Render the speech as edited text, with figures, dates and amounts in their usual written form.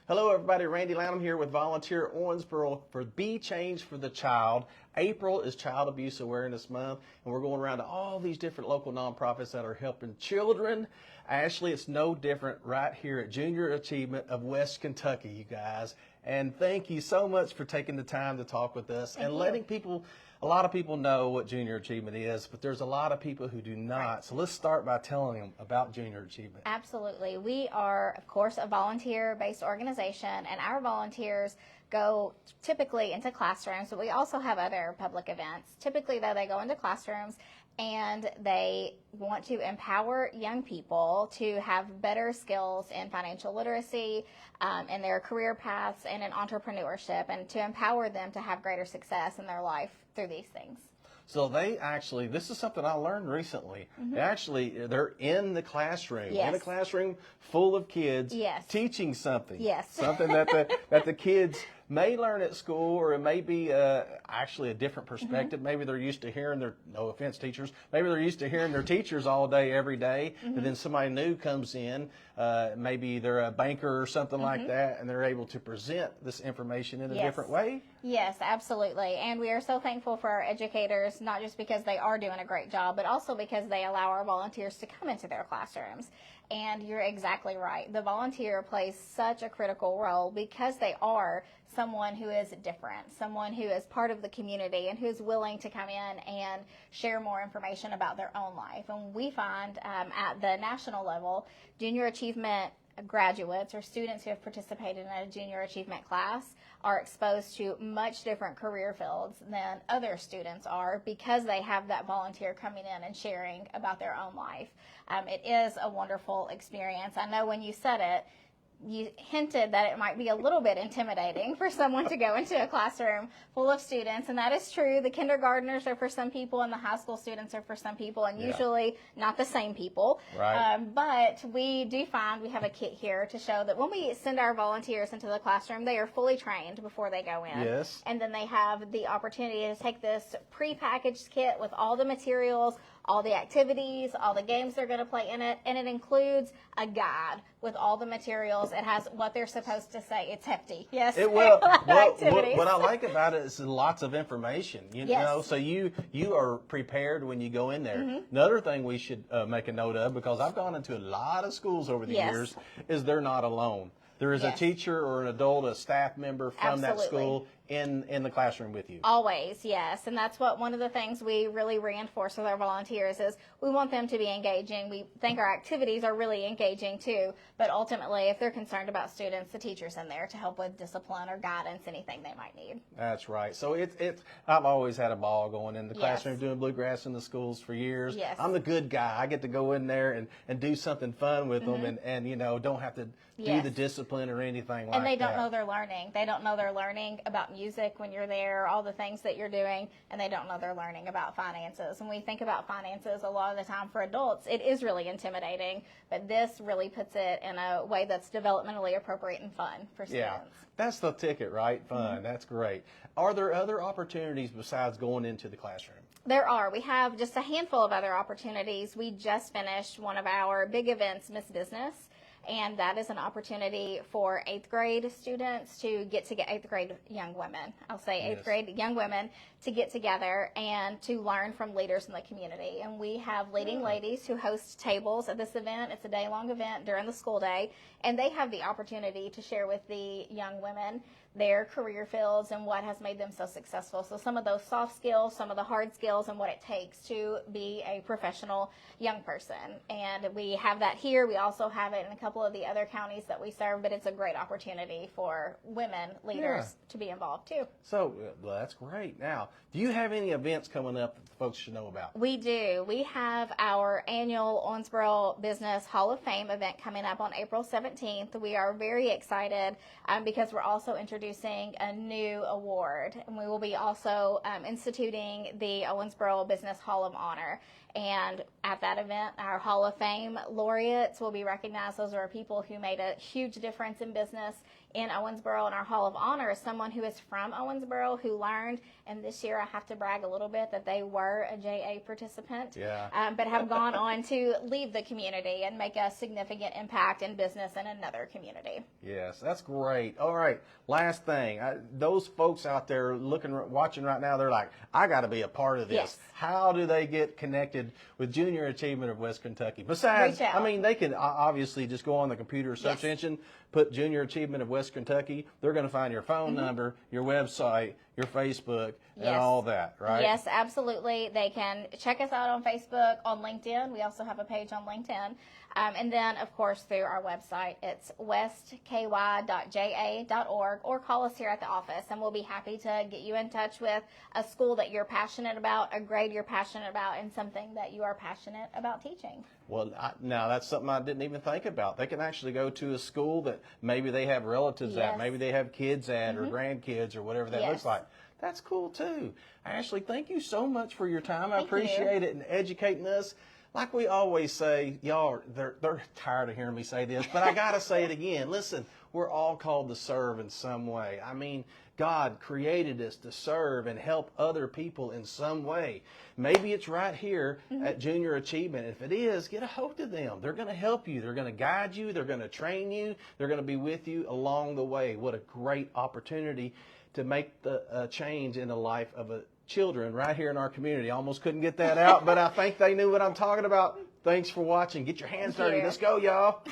Hello, everybody. Randy Lanham here with Volunteer Owensboro for Be Change for the Child. April is Child Abuse Awareness Month, and we're going around to all these different local nonprofits that are helping children. Ashley, it's no different right here at Junior Achievement of West Kentucky, you guys. And thank you so much for taking the time to talk with us and letting people. A lot of people know what Junior Achievement is, but there's a lot of people who do not. So let's start by telling them about Junior Achievement. Absolutely. We are, of course, a volunteer-based organization, and our volunteers go typically into classrooms, but we also have other public events. Typically, though, they go into classrooms and they want to empower young people to have better skills in financial literacy, in their career paths, and in entrepreneurship, and to empower them to have greater success in their life through these things. So they actually, this is something I learned recently. They're in the classroom, in a classroom full of kids, teaching something. Something that the kids may learn at school, or it may be actually a different perspective. Maybe they're used to hearing their, no offense teachers, maybe they're used to hearing their teachers all day, every day, and then somebody new comes in, maybe they're a banker or something like that, and they're able to present this information in a different way. Yes, absolutely. And we are so thankful for our educators, not just because they are doing a great job, but also because they allow our volunteers to come into their classrooms. And you're exactly right. The volunteer plays such a critical role because they are someone who is different, someone who is part of the community and who is willing to come in and share more information about their own life. And we find at the national level, Junior Achievement graduates or students who have participated in a Junior Achievement class are exposed to much different career fields than other students are because they have that volunteer coming in and sharing about their own life. It is a wonderful experience. I know when you said it, you hinted that it might be a little bit intimidating for someone to go into a classroom full of students, and that is true. The kindergartners are for some people, and the high school students are for some people, and usually not the same people. Right. But we do find we have a kit here to show that when we send our volunteers into the classroom, they are fully trained before they go in. Yes. And then they have the opportunity to take this pre-packaged kit with all the materials, all the activities, all the games they're going to play in it, and it includes a guide with all the materials. It has what they're supposed to say. It's hefty. Yes. It will. Activities. What I like about it is lots of information. You know, so you are prepared when you go in there. Another thing we should make a note of, because I've gone into a lot of schools over the years, is they're not alone. There is a teacher or an adult, a staff member from that school in the classroom with you. Always, yes. And that's what one of the things we really reinforce with our volunteers is we want them to be engaging. We think our activities are really engaging too, but ultimately if they're concerned about students, the teacher's in there to help with discipline or guidance, anything they might need. That's right. So I've always had a ball going in the classroom doing bluegrass in the schools for years. Yes. I'm the good guy. I get to go in there and do something fun with them and you know, don't have to do the discipline or anything like that. And they don't know they're learning. They don't know they're learning about music when you're there, all the things that you're doing, and they don't know they're learning about finances. When we think about finances, a lot of the time for adults, it is really intimidating, but this really puts it in a way that's developmentally appropriate and fun for students. Yeah, that's the ticket, right? Fun. That's great. Are there other opportunities besides going into the classroom? There are. We have just a handful of other opportunities. We just finished one of our big events, Miss Business, and that is an opportunity for 8th grade students to get 8th grade young women. I'll say 8th grade young women to get together and to learn from leaders in the community. And we have leading ladies who host tables at this event. It's a day-long event during the school day, and they have the opportunity to share with the young women their career fields and what has made them so successful. So some of those soft skills, some of the hard skills, and what it takes to be a professional young person. And we have that here. We also have it in a couple of the other counties that we serve, but it's a great opportunity for women leaders to be involved too. So, well, that's great. Now, do you have any events coming up that the folks should know about? We do. We have our annual Owensboro Business Hall of Fame event coming up on April 17th. We are very excited because we're also introducing a new award, and we will be also instituting the Owensboro Business Hall of Honor. And at that event, our Hall of Fame laureates will be recognized. Those are people who made a huge difference in business in Owensboro, and our Hall of Honor is someone who is from Owensboro who learned, and this year I have to brag a little bit that they were a JA participant, but have gone on to leave the community and make a significant impact in business in another community. Yes, that's great. All right, last thing. Those folks out there watching right now, they're like, I got to be a part of this. Yes. How do they get connected with Junior Achievement of West Kentucky? Besides, I mean, they can obviously just go on the computer search engine, put Junior Achievement of West Kentucky. They're going to find your phone number, your website, your Facebook, and all that, right? Yes, absolutely. They can check us out on Facebook, on LinkedIn. We also have a page on LinkedIn. And then, of course, through our website, it's westky.ja.org, or call us here at the office, and we'll be happy to get you in touch with a school that you're passionate about, a grade you're passionate about, and something that you are passionate about teaching. Well, now that's something I didn't even think about. They can actually go to a school that maybe they have relatives at, maybe they have kids at, or grandkids, or whatever that looks like. That's cool, too. Ashley, thank you so much for your time. I appreciate it, and educating us. Like we always say, y'all, they're tired of hearing me say this, but I got to say it again. Listen, we're all called to serve in some way. I mean, God created us to serve and help other people in some way. Maybe it's right here at Junior Achievement. If it is, get a hold of them. They're going to help you. They're going to guide you. They're going to train you. They're going to be with you along the way. What a great opportunity to make the change in the life of children right here in our community. Almost couldn't get that out, but I think they knew what I'm talking about. Thanks for watching. Get your hands dirty. Let's go, y'all.